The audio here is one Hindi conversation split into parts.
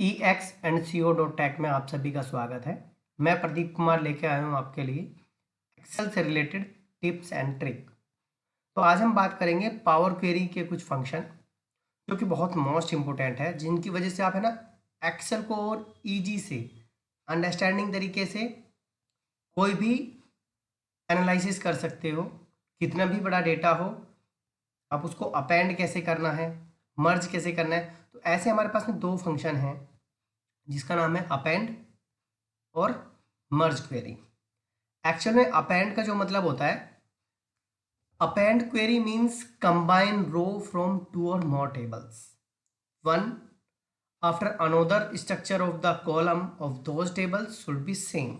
EXandCO.tech में आप सभी का स्वागत है। मैं प्रदीप कुमार लेके आया हूँ आपके लिए एक्सेल से रिलेटेड टिप्स एंड ट्रिक। तो आज हम बात करेंगे पावर क्वेरी के कुछ फंक्शन जो कि बहुत मोस्ट इम्पोर्टेंट है, जिनकी वजह से आप है ना एक्सेल को और ईजी से अंडरस्टैंडिंग तरीके से कोई भी एनालिसिस कर सकते हो। कितना भी बड़ा डेटा हो आप उसको अपेंड कैसे करना है, मर्ज कैसे करना है। तो ऐसे हमारे पास में दो फंक्शन हैं जिसका नाम है अपेंड और मर्ज क्वेरी। एक्चुअल में अपेंड का जो मतलब होता है, append query means combine row from two or more tables one after another structure of the column of those tables should be same.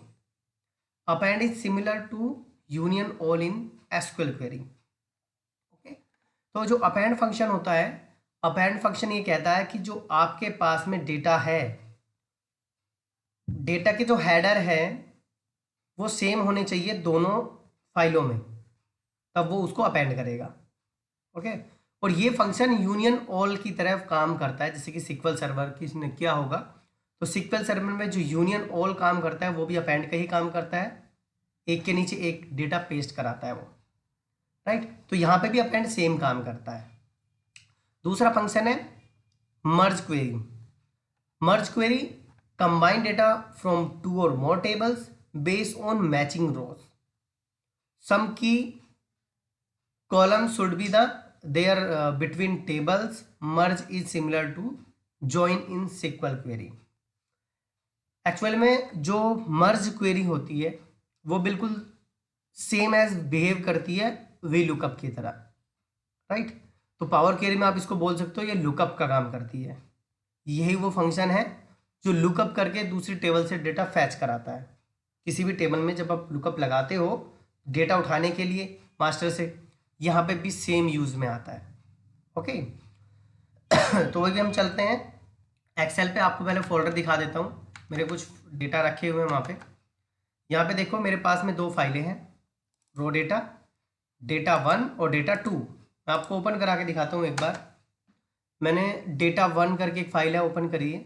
Append is similar to union all in SQL query. Okay? तो जो अपेंड फंक्शन होता है, अपेंड फंक्शन ये कहता है कि जो आपके पास में डेटा है, डेटा के जो हेडर है वो सेम होने चाहिए दोनों फाइलों में, तब वो उसको अपेंड करेगा। ओके, और ये फंक्शन यूनियन ऑल की तरह काम करता है। जैसे कि सिक्वल सर्वर किसने किया होगा, तो सिक्वल सर्वर में जो यूनियन ऑल काम करता है वो भी अपेंड का ही काम करता है, एक के नीचे एक डेटा पेस्ट कराता है वो, राइट। तो यहाँ पे भी अपेंड सेम काम करता है। दूसरा फंक्शन है merge query. Merge query combine data from two or more tables based on matching rows. Some key column should be the there between tables. Merge is similar to join in SQL query. Actual में जो मर्ज क्वेरी होती है वो बिल्कुल सेम एज बिहेव करती है वी लुकअप की तरह, राइट। तो पावर क्वेरी में आप इसको बोल सकते हो ये लुकअप का काम करती है। यही वो फंक्शन है जो लुकअप करके दूसरी टेबल से डेटा फैच कराता है। किसी भी टेबल में जब आप लुकअप लगाते हो डेटा उठाने के लिए मास्टर से, यहाँ पे भी सेम यूज में आता है। ओके तो वही भी हम चलते हैं एक्सेल पे। आपको पहले फोल्डर दिखा देता हूँ, मेरे कुछ डेटा रखे हुए हैं वहाँ पे। यहाँ पे देखो मेरे पास में दो फाइलें हैं, रो डेटा, डेटा 1 और डेटा 2। मैं आपको ओपन करा के दिखाता हूँ एक बार। मैंने डेटा 1 करके एक फाइल है, ओपन करिए।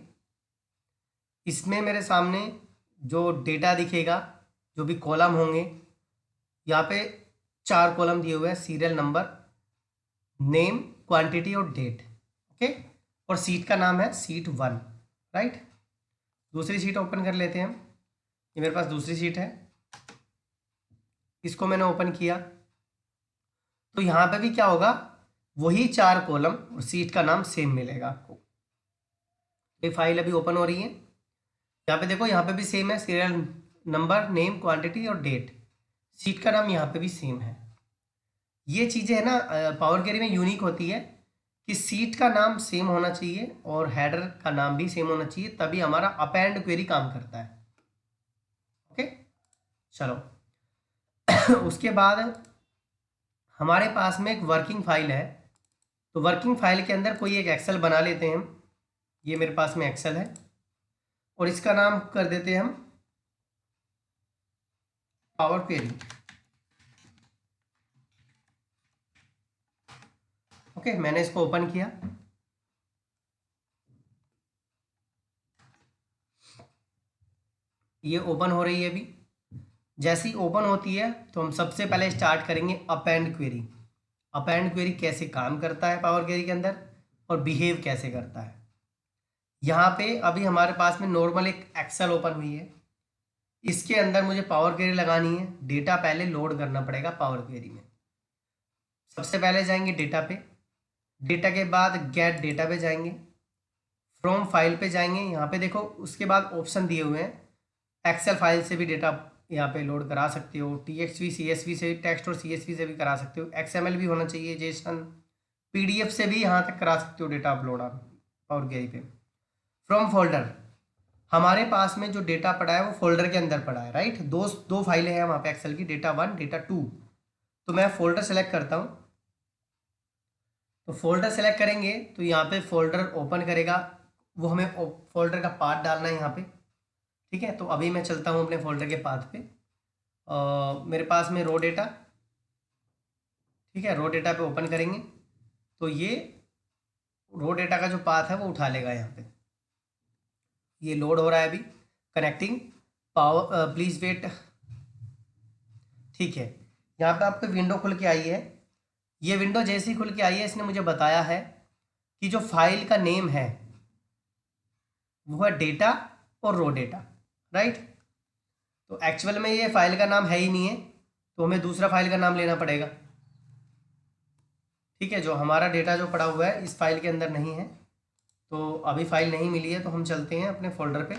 इसमें मेरे सामने जो डेटा दिखेगा, जो भी कॉलम होंगे, यहाँ पे 4 कॉलम दिए हुए हैं, सीरियल नंबर, नेम, क्वांटिटी और डेट। ओके, और सीट का नाम है सीट 1, राइट। दूसरी सीट ओपन कर लेते हैं हम। ये मेरे पास दूसरी सीट है, इसको मैंने ओपन किया तो यहाँ पे भी क्या होगा, वही 4 कॉलम और सीट का नाम सेम मिलेगा आपको। ये फाइल अभी ओपन हो रही है। यहाँ पे देखो, यहाँ पे भी सेम है, सीरियल नंबर, नेम, क्वांटिटी और डेट। सीट का नाम यहाँ पे भी सेम है। ये चीज़ें है ना पावर क्वेरी में यूनिक होती है कि सीट का नाम सेम होना चाहिए और हेडर का नाम भी सेम होना चाहिए, तभी हमारा अपेंड क्वेरी काम करता है। ओके चलो उसके बाद हमारे पास में एक वर्किंग फाइल है। तो वर्किंग फाइल के अंदर कोई एक एक्सेल बना लेते हैं हम। ये मेरे पास में एक्सेल है और इसका नाम कर देते हैं हम पावर क्वेरी। ओके, मैंने इसको ओपन किया। ये ओपन हो रही है अभी। जैसी ओपन होती है तो हम सबसे पहले स्टार्ट करेंगे अपेंड क्वेरी। अपेंड क्वेरी कैसे काम करता है पावर क्वेरी के अंदर और बिहेव कैसे करता है। यहाँ पे अभी हमारे पास में नॉर्मल एक एक्सेल ओपन हुई है, इसके अंदर मुझे पावर क्वेरी लगानी है। डेटा पहले लोड करना पड़ेगा पावर क्वेरी में। सबसे पहले जाएंगे डेटा पे, डेटा के बाद गेट डेटा पे जाएंगे, फ्रॉम फाइल पे जाएंगे। यहाँ पे देखो उसके बाद ऑप्शन दिए हुए हैं। एक्सेल फाइल से भी डेटा यहाँ पे लोड करा सकते हो, TXT CSV से, टेक्स्ट और CSV से भी करा सकते हो, XML भी होना चाहिए, जेसन, PDF से भी यहाँ तक करा सकते हो डेटा अपलोड आप पावर क्वेरी पे। फ्रॉम फोल्डर, हमारे पास में जो डेटा पड़ा है वो फोल्डर के अंदर पड़ा है, राइट। दो फाइलें हैं वहाँ पे एक्सेल की, डेटा 1, डेटा 2। तो मैं फोल्डर सेलेक्ट करता हूँ। तो फोल्डर सेलेक्ट करेंगे तो यहाँ पे फोल्डर ओपन करेगा, वो हमें फोल्डर का पाथ डालना है यहाँ पे, ठीक है। तो अभी मैं चलता हूँ अपने फोल्डर के पाथ पे। मेरे पास में रो डेटा, ठीक है, रो डेटा पे ओपन करेंगे तो ये रो डेटा का जो पाथ है वो उठा लेगा यहाँ पे। ये लोड हो रहा है अभी, कनेक्टिंग पावर, प्लीज वेट। ठीक है, यहाँ पे आपको विंडो खुल के आई है। ये विंडो जैसे ही खुल के आई है, इसने मुझे बताया है कि जो फाइल का नेम है वो है डेटा और रो डेटा, राइट। तो एक्चुअल में ये फाइल का नाम है ही नहीं है, तो हमें दूसरा फाइल का नाम लेना पड़ेगा। ठीक है, जो हमारा डेटा जो पड़ा हुआ है इस फाइल के अंदर नहीं है, तो अभी फाइल नहीं मिली है, तो हम चलते हैं अपने फोल्डर पे।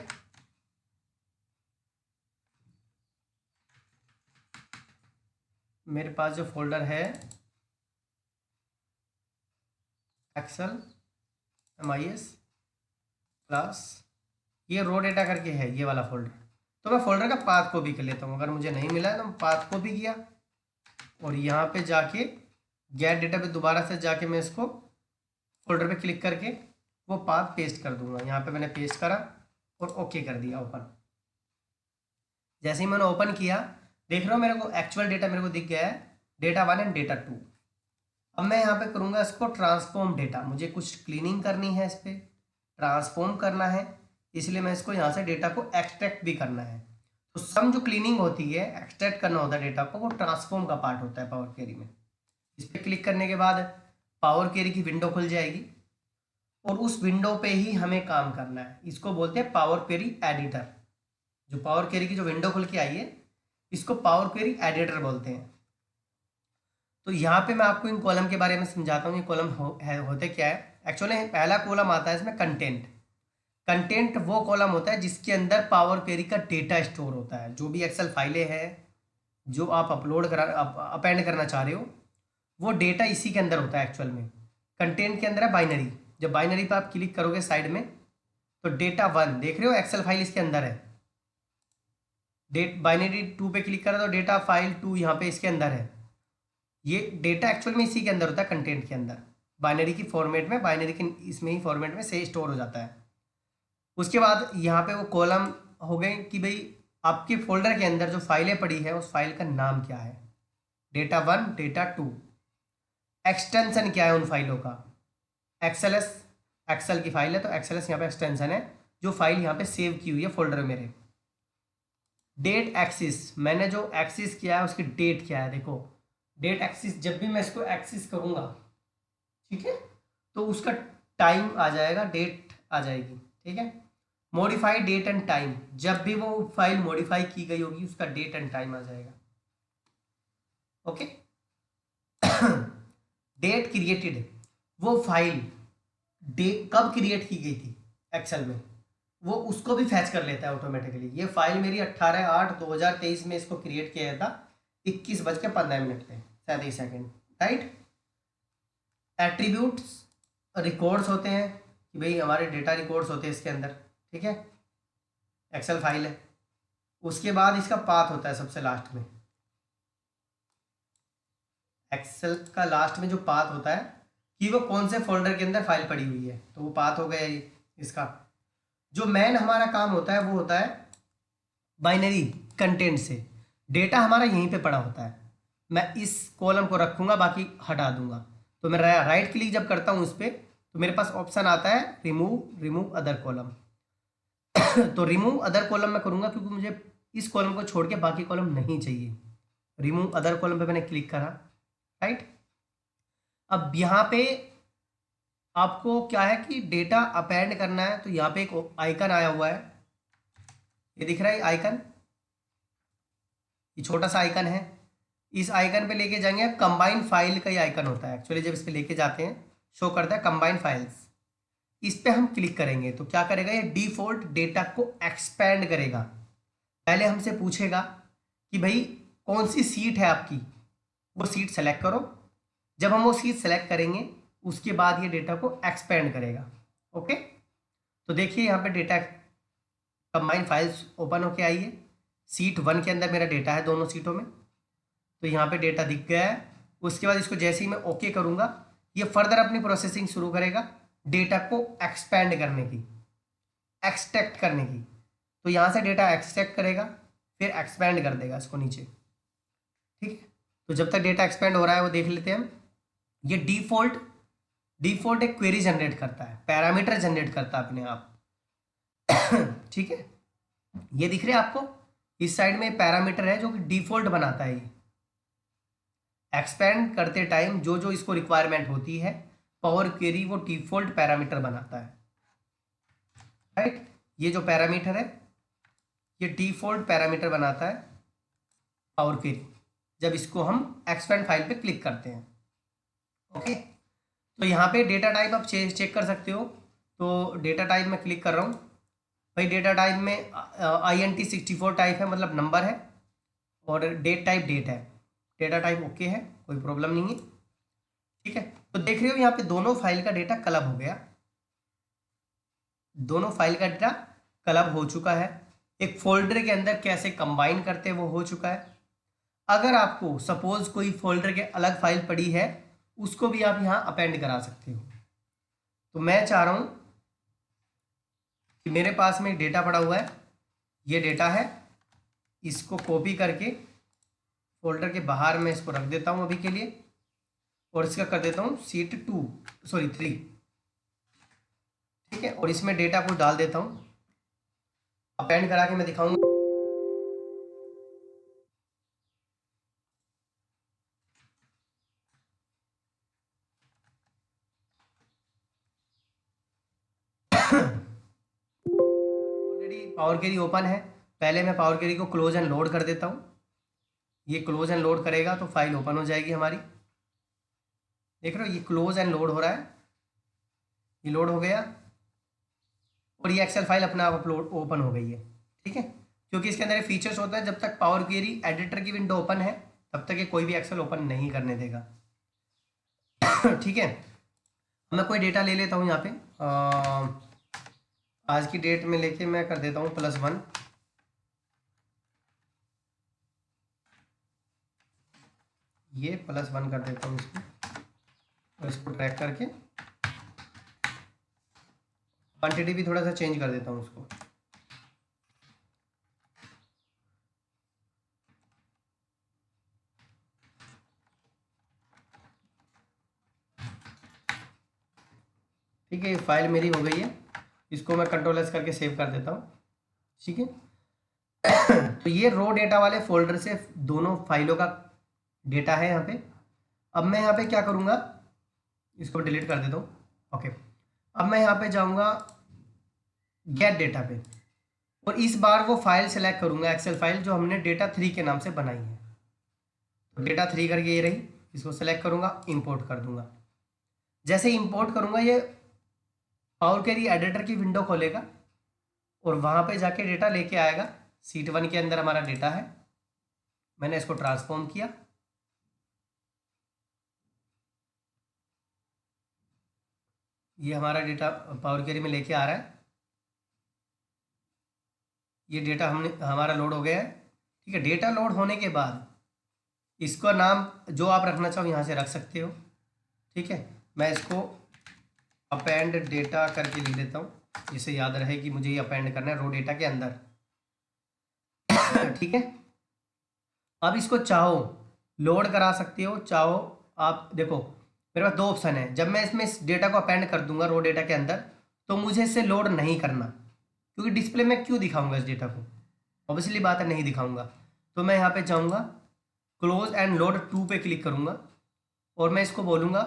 मेरे पास जो फोल्डर है एक्सेल MIS क्लास, ये रो डेटा करके है ये वाला फोल्डर। तो मैं फोल्डर का पाथ कॉपी कर लेता हूँ, अगर मुझे नहीं मिला है तो मैं पाथ कॉपी किया और यहाँ पे जाके गेट डेटा पे दोबारा से जाके मैं इसको फोल्डर पे क्लिक करके वो पाथ पेस्ट कर दूंगा। यहाँ पे मैंने पेस्ट करा और ओके कर दिया, ओपन। जैसे ही मैंने ओपन किया, देख रहे हो मेरे को एक्चुअल डेटा मेरे को दिख गया है, डेटा 1 एंड डेटा 2। अब मैं यहाँ पे करूँगा इसको ट्रांसफॉर्म डेटा, मुझे कुछ क्लीनिंग करनी है, इस पर ट्रांसफॉर्म करना है, इसलिए मैं इसको यहाँ से डेटा को एक्सट्रैक्ट भी करना है। तो सम जो क्लीनिंग होती है, एक्सट्रैक्ट करना होता है डेटा को, वो ट्रांसफॉर्म का पार्ट होता है पावर क्वेरी में। इस पर क्लिक करने के बाद पावर क्वेरी की विंडो खुल जाएगी और उस विंडो पे ही हमें काम करना है। इसको बोलते हैं पावर क्वेरी एडिटर। जो पावर क्वेरी की जो विंडो खुल के आई है, इसको पावर क्वेरी एडिटर बोलते हैं। तो यहाँ पे मैं आपको इन कॉलम के बारे में समझाता हूँ। ये कॉलम होते क्या है। एक्चुअली पहला कॉलम आता है इसमें कंटेंट। कंटेंट वो कॉलम होता है जिसके अंदर पावर क्वेरी का डेटा स्टोर होता है। जो भी एक्सेल फाइलें हैं जो आप अपेंड करना चाह रहे हो, वो डेटा इसी के अंदर होता है। एक्चुअल में कंटेंट के अंदर है बाइनरी। जब बाइनरी पे आप क्लिक करोगे साइड में, तो डेटा 1 देख रहे हो, एक्सेल फाइल इसके अंदर है। बाइनरी 2 पे क्लिक करा तो डेटा फाइल 2 यहाँ पे इसके अंदर है। ये डेटा एक्चुअल में इसी के अंदर होता है, कंटेंट के अंदर, बाइनरी की फॉर्मेट में, बाइनरी के इसमें ही फॉर्मेट में से स्टोर हो जाता है। उसके बाद यहाँ पे वो कॉलम हो गए कि भाई आपके फोल्डर के अंदर जो फाइलें पड़ी है उस फाइल का नाम क्या है, डेटा 1, डेटा 2। एक्सटेंशन क्या है उन फाइलों का, एक्सएलएस, एक्सेल की फाइल है तो एक्सएलएस यहाँ पे एक्सटेंशन है जो फाइल यहाँ पे सेव की हुई है फोल्डर में मेरे। डेट एक्सिस, मैंने जो एक्सिस किया है उसकी डेट क्या है, देखो डेट एक्सिस, जब भी मैं इसको एक्सिस करूँगा, ठीक है, तो उसका टाइम आ जाएगा, डेट आ जाएगी। ठीक है, मॉडिफाई डेट एंड टाइम, जब भी वो फाइल मॉडिफाई की गई होगी उसका डेट एंड टाइम आ जाएगा। ओके। डेट क्रिएटेड, वो फाइल कब क्रिएट की गई थी एक्सेल में, वो उसको भी फैच कर लेता है ऑटोमेटिकली। ये फाइल मेरी 18/8/2023 में इसको क्रिएट किया था 21:15 पे 37 सेकेंड, राइट। एट्रीब्यूट्स रिकॉर्ड्स होते हैं कि भाई हमारे डेटा रिकॉर्ड्स होते हैं इसके अंदर, ठीक है, एक्सेल फाइल है। उसके बाद इसका पाथ होता है सबसे लास्ट में, एक्सेल का लास्ट में जो पाथ होता है कि वो कौन से फोल्डर के अंदर फाइल पड़ी हुई है, तो वो पाथ हो गया इसका। जो मेन हमारा काम होता है वो होता है बाइनरी कंटेंट से, डेटा हमारा यहीं पे पड़ा होता है। मैं इस कॉलम को रखूंगा, बाकी हटा दूंगा। तो मैं राइट क्लिक जब करता हूँ इस पर, तो मेरे पास ऑप्शन आता है रिमूव अदर कॉलम। तो रिमूव अदर कॉलम मैं करूँगा क्योंकि मुझे इस कॉलम को छोड़ के बाकी कॉलम नहीं चाहिए। रिमूव अदर कॉलम पे मैंने क्लिक करा, राइट। अब यहाँ पे आपको क्या है कि डेटा अपेंड करना है, तो यहाँ पे एक आइकन आया हुआ है, ये दिख रहा है आइकन, ये छोटा सा आइकन है। इस आइकन पे लेके जाएंगे, कंबाइन फाइल का ही आइकन होता है एक्चुअली। जब इस पे लेके जाते हैं शो करता है कंबाइन फाइल्स, इस पे हम क्लिक करेंगे तो क्या करेगा, ये डिफॉल्ट डेटा को एक्सपेंड करेगा। पहले हमसे पूछेगा कि भाई कौन सी सीट है आपकी, वो सीट सेलेक्ट करो। जब हम वो सीट सेलेक्ट करेंगे उसके बाद ये डेटा को एक्सपेंड करेगा। ओके, तो देखिए यहाँ पे डेटा कंबाइन फाइल्स ओपन होके आई है। सीट 1 के अंदर मेरा डेटा है दोनों सीटों में, तो यहाँ पे डेटा दिख गया है। उसके बाद इसको जैसे ही मैं ओके करूँगा, ये फर्दर अपनी प्रोसेसिंग शुरू करेगा डेटा को एक्सपेंड करने की, एक्सट्रैक्ट करने की। तो यहाँ से डेटा एक्सट्रैक्ट करेगा, फिर एक्सपेंड कर देगा इसको नीचे, ठीक है। तो जब तक डेटा एक्सपेंड हो रहा है वो देख लेते हैं हम। ये डिफॉल्ट एक क्वेरी जनरेट करता है, पैरामीटर जनरेट करता है अपने आप। ठीक है, ये दिख रहे हैं आपको, इस साइड में पैरामीटर है जो कि डिफॉल्ट बनाता है, ये एक्सपेंड करते टाइम जो जो इसको रिक्वायरमेंट होती है पावर क्वेरी वो डिफॉल्ट पैरामीटर बनाता है, राइट। ये जो पैरामीटर है ये डिफॉल्ट पैरामीटर बनाता है पावर क्वेरी, जब इसको हम एक्सपेंड फाइल पे क्लिक करते हैं। ओके, तो यहाँ पे डेटा टाइप आप चेक कर सकते हो। तो डेटा टाइप में क्लिक कर रहा हूँ भाई, डेटा टाइप में INT64 टाइप है, मतलब नंबर है, और डेट टाइप डेट है, डेटा टाइप ओके है, कोई प्रॉब्लम नहीं है। ठीक है, तो देख रहे हो यहाँ पे दोनों फाइल का डेटा क्लब हो गया, दोनों फाइल का डेटा क्लब हो चुका है। एक फोल्डर के अंदर कैसे कंबाइन करते हैं वो हो चुका है। अगर आपको सपोज कोई फोल्डर के अलग फाइल पड़ी है उसको भी आप यहाँ अपेंड करा सकते हो। तो मैं चाह रहा हूँ कि मेरे पास में डेटा पड़ा हुआ है, ये डेटा है, इसको कॉपी करके फोल्डर के बाहर मैं इसको रख देता हूँ अभी के लिए, और इसका कर देता हूँ शीट 3। ठीक है, और इसमें डेटा को डाल देता हूँ, अपेंड करा के मैं दिखाऊंगा। ऑलरेडी पावर क्वेरी ओपन है, पहले मैं पावर क्वेरी को क्लोज एंड लोड कर देता हूँ। ये क्लोज एंड लोड करेगा तो फाइल ओपन हो जाएगी हमारी। देख रहे हो ये क्लोज एंड लोड हो रहा है, ये लोड हो गया और ये एक्सेल फाइल अपने आप अपलोड ओपन हो गई है। ठीक है, क्योंकि इसके अंदर फीचर्स होता है जब तक पावर क्वेरी एडिटर की विंडो ओपन है तब तक ये कोई भी एक्सेल ओपन नहीं करने देगा। ठीक है, मैं कोई डेटा ले लेता हूँ यहाँ पे, आज की डेट में लेके मैं कर देता हूँ +1। ये +1 कर देता हूँ इसको, और इसको ट्रैक करके क्वांटिटी भी थोड़ा सा चेंज कर देता हूँ उसको। ठीक है, ये फाइल मेरी हो गई है, इसको मैं Ctrl+S करके सेव कर देता हूँ। ठीक है, तो ये रो डेटा वाले फोल्डर से दोनों फाइलों का डेटा है यहाँ पे। अब मैं यहाँ पे क्या करूँगा, इसको डिलीट कर देता हूँ। ओके, अब मैं यहाँ पे जाऊँगा गेट डेटा पे, और इस बार वो फाइल सेलेक्ट करूँगा, एक्सेल फाइल जो हमने data3 के नाम से बनाई है। तो data3 करके ये रही, इसको सेलेक्ट करूँगा, इंपोर्ट कर दूँगा। जैसे इंपोर्ट करूँगा ये पावर क्वेरी एडिटर की विंडो खोलेगा और वहाँ पे जाके डेटा लेके आएगा। शीट 1 के अंदर हमारा डेटा है, मैंने इसको ट्रांसफॉर्म किया, ये हमारा डेटा पावर क्वेरी में लेके आ रहा है। ये डेटा हमारा लोड हो गया है। ठीक है, डेटा लोड होने के बाद इसका नाम जो आप रखना चाहो यहाँ से रख सकते हो। ठीक है, मैं इसको अपेंड डेटा करके लिख देता हूँ, जिसे याद रहे कि मुझे ये अपेंड करना है रो डेटा के अंदर। ठीक है, अब इसको चाहो लोड करा सकते हो, चाहो आप देखो मेरे पास 2 ऑप्शन है। जब मैं इसमें इस डेटा को अपेंड कर दूंगा रो डेटा के अंदर तो मुझे इससे लोड नहीं करना, क्योंकि डिस्प्ले में क्यों दिखाऊंगा इस डेटा को, ऑब्वियसली बात है नहीं दिखाऊंगा। तो मैं यहाँ पे जाऊँगा, क्लोज एंड लोड 2 पे क्लिक करूँगा और मैं इसको बोलूँगा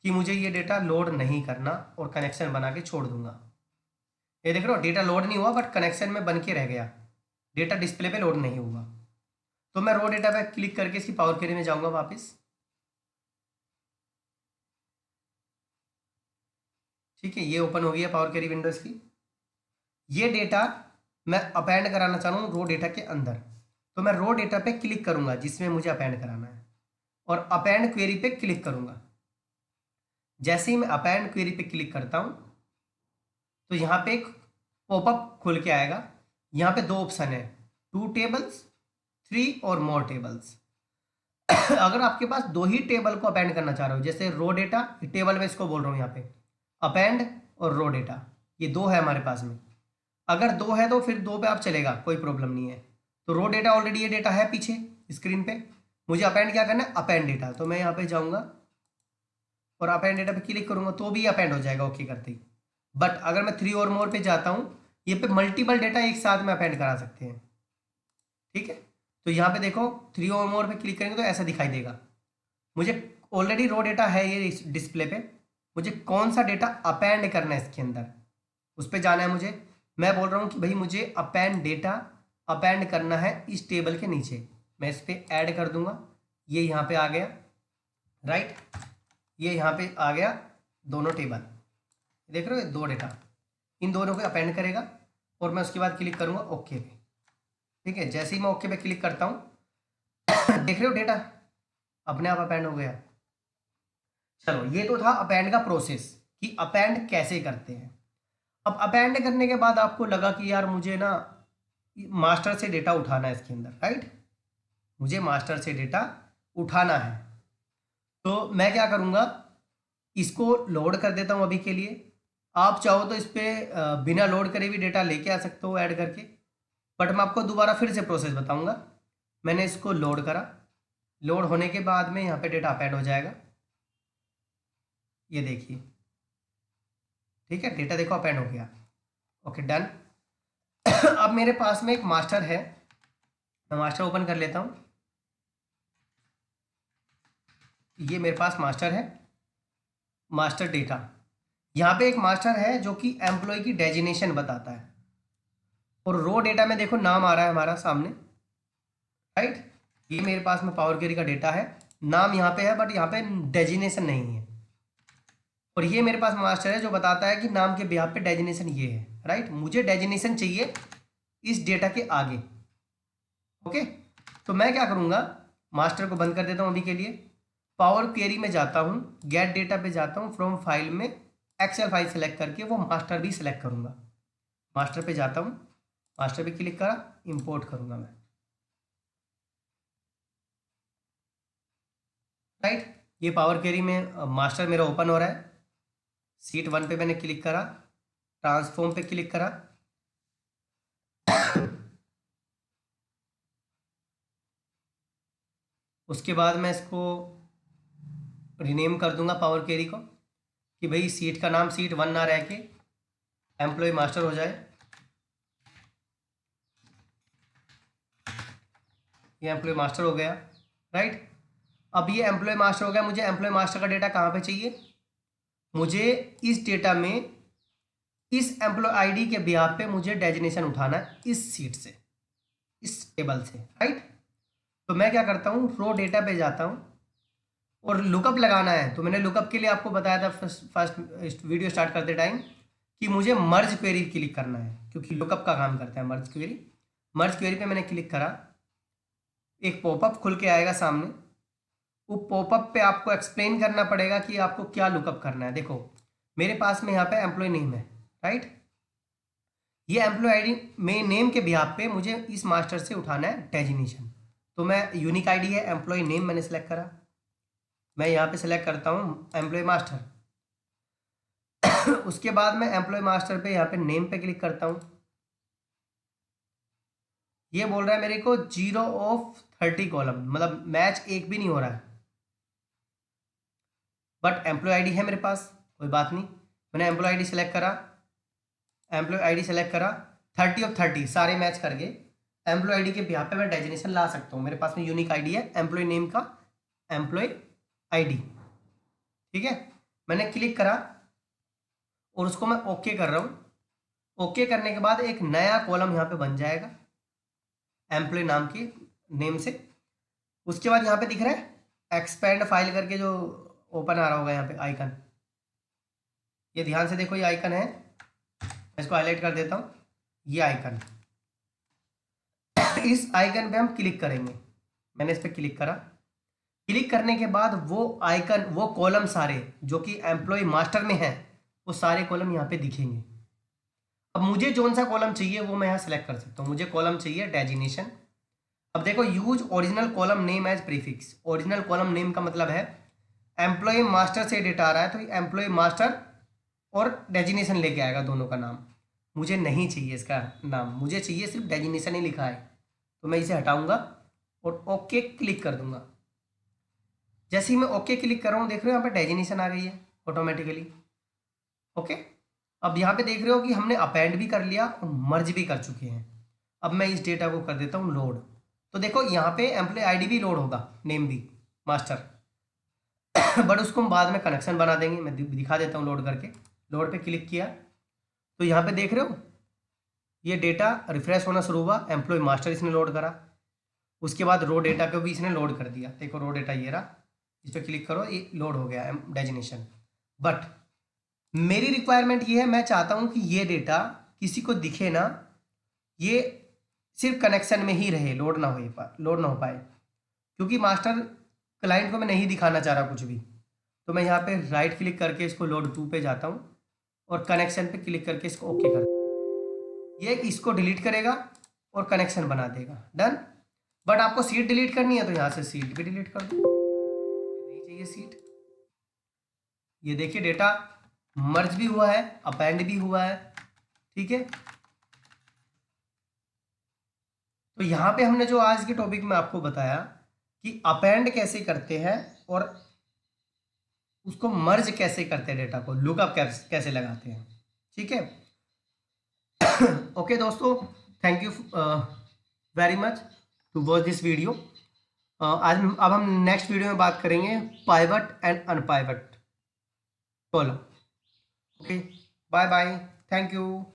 कि मुझे ये डेटा लोड नहीं करना और कनेक्शन बना के छोड़ दूंगा। ये देख रहे हो डेटा लोड नहीं हुआ बट कनेक्शन में बन के रह गया, डेटा डिस्प्ले पे लोड नहीं हुआ। तो मैं रो डेटा पे क्लिक करके इसकी पावर क्वेरी में जाऊँगा वापस। ठीक है, ये ओपन हो गई है पावर क्वेरी विंडोज़ की। ये डेटा मैं अपेंड कराना चाह रहा हूँ रो डेटा के अंदर, तो मैं रो डेटा पे क्लिक करूँगा जिसमें मुझे अपेंड कराना है और अपेंड क्वेरी पे क्लिक करूँगा। जैसे ही मैं अपेंड क्वेरी पे क्लिक करता हूँ तो यहाँ पे एक पॉपअप खुल के आएगा। यहाँ पे 2 ऑप्शन है, 2 टेबल्स, 3 और मोर टेबल्स। अगर आपके पास 2 ही टेबल को अपेंड करना चाह रहे हो, जैसे रो डेटा टेबल में इसको बोल रहा हूँ यहाँ पे अपेंड और रो डेटा, ये 2 है हमारे पास में। अगर 2 है तो फिर 2 पे आप चलेगा, कोई प्रॉब्लम नहीं है। तो रो डेटा ऑलरेडी ये डेटा है पीछे स्क्रीन पे, मुझे अपेंड क्या करना है, अपेंड डेटा। तो मैं यहाँ पे जाऊँगा और अपेंड डेटा पे क्लिक करूँगा तो भी अपेंड हो जाएगा ओके करते ही। बट अगर मैं 3 और मोर पे जाता हूँ, ये पे मल्टीपल डेटा एक साथ में अपेंड करा सकते हैं। ठीक है, तो यहाँ पे देखो 3 और मोर पे क्लिक करेंगे तो ऐसा दिखाई देगा। मुझे ऑलरेडी रो डेटा है ये डिस्प्ले पे, मुझे कौन सा डेटा अपेंड करना है इसके अंदर, उस पर जाना है मुझे। मैं बोल रहा हूँ कि भाई मुझे अपेंड डेटा अपेंड करना है इस टेबल के नीचे। मैं इस पर ऐड कर दूंगा, ये यहाँ पे आ गया, राइट, ये यहाँ पे आ गया दोनों टेबल, देख रहे हो 2 डेटा, इन दोनों को अपेंड करेगा और मैं उसके बाद क्लिक करूँगा ओके पे। ठीक है, जैसे ही मैं ओके पे क्लिक करता हूँ देख रहे हो डेटा अपने आप अपेंड हो गया। चलो ये तो था अपेंड का प्रोसेस कि अपेंड कैसे करते हैं। अब अपेंड करने के बाद आपको लगा कि यार मुझे ना मास्टर से डेटा उठाना है इसके अंदर, राइट, मुझे मास्टर से डेटा उठाना है, तो मैं क्या करूँगा, इसको लोड कर देता हूँ अभी के लिए। आप चाहो तो इस पर बिना लोड करे भी डेटा लेके आ सकते हो ऐड करके, बट मैं आपको दोबारा फिर से प्रोसेस बताऊँगा। मैंने इसको लोड करा, लोड होने के बाद में यहाँ पे डेटा अपेंड हो जाएगा, ये देखिए, ठीक है, डेटा देखो अपेंड हो गया। Okay done. अब मेरे पास में एक मास्टर है, मैं मास्टर ओपन कर लेता हूँ। ये मेरे पास मास्टर है, मास्टर डेटा। यहाँ पे एक मास्टर है जो कि एम्प्लॉय की डेजिनेशन बताता है, और रो डेटा में देखो नाम आ रहा है हमारा सामने, राइट। ये मेरे पास में पावर क्वेरी का डेटा है, नाम यहाँ पे है बट यहाँ पे डेजिनेशन नहीं है। और ये मेरे पास मास्टर है जो बताता है कि नाम के बिहाफ पे डेजिनेशन ये है, राइट। मुझे डेजिनेशन चाहिए इस डेटा के आगे। ओके, तो मैं क्या करूँगा, मास्टर को बंद कर देता हूँ अभी के लिए। पावर क्वेरी में जाता हूँ, गेट डेटा पे जाता हूँ, फ्रॉम फाइल में एक्सेल फाइल सेलेक्ट करके वो मास्टर भी सेलेक्ट करूँगा। मास्टर पे जाता हूँ, मास्टर पे क्लिक करा, इंपोर्ट करूँगा मैं, राइट। ये पावर क्वेरी में मास्टर मेरा ओपन हो रहा है। सीट 1 पे मैंने क्लिक करा, ट्रांसफॉर्म पे क्लिक करा, उसके बाद मैं इसको रीनेम कर दूंगा पावर क्वेरी को कि भाई सीट का नाम सीट 1 ना रह के एम्प्लॉय मास्टर हो जाए। ये एम्प्लॉय मास्टर हो गया, राइट। अब ये एम्प्लॉय मास्टर हो गया, मुझे एम्प्लॉय मास्टर का डेटा कहाँ पे चाहिए, मुझे इस डेटा में इस एम्प्लॉय आईडी के बिहाफ पे मुझे डेजिनेशन उठाना है इस सीट से, इस टेबल से, राइट। तो मैं क्या करता हूँ, रो डेटा पे जाता हूँ और लुकअप लगाना है। तो मैंने लुकअप के लिए आपको बताया था फर्स्ट वीडियो स्टार्ट करते टाइम कि मुझे मर्ज क्वेरी क्लिक करना है, क्योंकि लुकअप का काम करता है मर्ज क्वेरी। मर्ज क्वेरी पे मैंने क्लिक करा, एक पॉपअप खुल के आएगा सामने। वो पॉपअप पे आपको एक्सप्लेन करना पड़ेगा कि आपको क्या लुकअप करना है। देखो मेरे पास में यहाँ पे एम्प्लॉय नेम है, राइट। ये एम्प्लॉय आईडी में नेम के बिहाफ पे मुझे इस मास्टर से उठाना है डेजिनेशन। तो मैं यूनिक आईडी है एम्प्लॉय नेम मैंने सेलेक्ट करा, मैं यहाँ पे सेलेक्ट करता हूँ एम्प्लॉय मास्टर। उसके बाद मैं एम्प्लॉय मास्टर पे यहाँ पे नेम पे क्लिक करता हूँ। ये बोल रहा है मेरे को 0 of 30 कॉलम, मतलब मैच एक भी नहीं हो रहा है, बट एम्प्लॉय आईडी है मेरे पास, कोई बात नहीं। मैंने एम्प्लॉय आईडी सेलेक्ट करा, एम्प्लॉय आईडी सेलेक्ट करा, 30 of 30 सारे मैच करके एम्प्लॉय आईडी के बिहाफ पे मैं डेजिनेशन ला सकता हूँ। मेरे पास में यूनिक आईडी है एम्प्लॉय नेम का, एम्प्लॉय आईडी, ठीक है। मैंने क्लिक करा और उसको मैं ओके कर रहा हूँ। ओके करने के बाद एक नया कॉलम यहाँ पे बन जाएगा एम्प्लॉय नाम के नेम से। उसके बाद यहाँ पे दिख रहा है एक्सपेंड फाइल करके जो ओपन आ रहा होगा यहाँ पे आइकन, ये ध्यान से देखो, ये आइकन है, मैं इसको हाईलाइट कर देता हूँ, ये आइकन। इस आइकन पे हम क्लिक करेंगे, मैंने इस पर क्लिक करा। क्लिक करने के बाद वो आइकन, वो कॉलम सारे जो कि एम्प्लॉय मास्टर में है, वो सारे कॉलम यहाँ पे दिखेंगे। अब मुझे कौन सा कॉलम चाहिए वो मैं यहाँ सेलेक्ट कर सकता हूँ। मुझे कॉलम चाहिए डेजिनेशन। अब देखो use original column name as prefix. Original column name का मतलब है एम्प्लॉय मास्टर से डेटा आ रहा है तो एम्प्लॉय मास्टर और डेजिनेशन लेके आएगा, दोनों का नाम। मुझे नहीं चाहिए इसका नाम, मुझे चाहिए सिर्फ डेजिनेशन ही लिखा है, तो मैं इसे हटाऊंगा और ओके क्लिक कर दूंगा। जैसे ही मैं ओके क्लिक कर रहा हूँ देख रहे हो यहाँ पे डेजिनेशन आ गई है ऑटोमेटिकली। ओके, अब यहाँ पे देख रहे हो कि हमने अपेंड भी कर लिया और मर्ज भी कर चुके हैं। अब मैं इस डेटा को कर देता हूँ लोड। तो देखो यहाँ पे एम्प्लॉय आईडी भी लोड होगा, नेम भी, मास्टर बट उसको हम बाद में कनेक्शन बना देंगे। मैं दिखा देता हूँ लोड करके। लोड पे क्लिक किया तो यहाँ पे देख रहे हो ये डेटा रिफ्रेश होना शुरू हुआ, एम्प्लॉय मास्टर इसने लोड करा। उसके बाद रो डेटा को भी इसने लोड कर दिया। देखो रो डेटा ये रहा, इस पर क्लिक करो, ये लोड हो गया डेजिनेशन। बट मेरी रिक्वायरमेंट ये है, मैं चाहता हूँ कि ये डेटा किसी को दिखे ना, ये सिर्फ कनेक्शन में ही रहे, लोड ना हो पाए, क्योंकि मास्टर क्लाइंट को मैं नहीं दिखाना चाह रहा कुछ भी। तो मैं यहाँ पे राइट क्लिक करके इसको लोड 2 पे जाता हूँ और कनेक्शन पे क्लिक करके इसको ओके कर, ये इसको डिलीट करेगा और कनेक्शन बना देगा। डन। बट आपको सीट डिलीट करनी है तो यहाँ से सीट भी डिलीट कर दो, नहीं चाहिए सीट। ये देखिए डेटा मर्ज भी हुआ है, अपेंड भी हुआ है, ठीक है। तो यहाँ पे हमने जो आज के टॉपिक में आपको बताया कि अपेंड कैसे करते हैं और उसको मर्ज कैसे करते हैं, डेटा को लुकअप कैसे लगाते हैं, ठीक है। ओके दोस्तों, thank you very much to watch this video. आज अब हम नेक्स्ट वीडियो में बात करेंगे pivot and unpivot column. Okay, bye bye, thank you.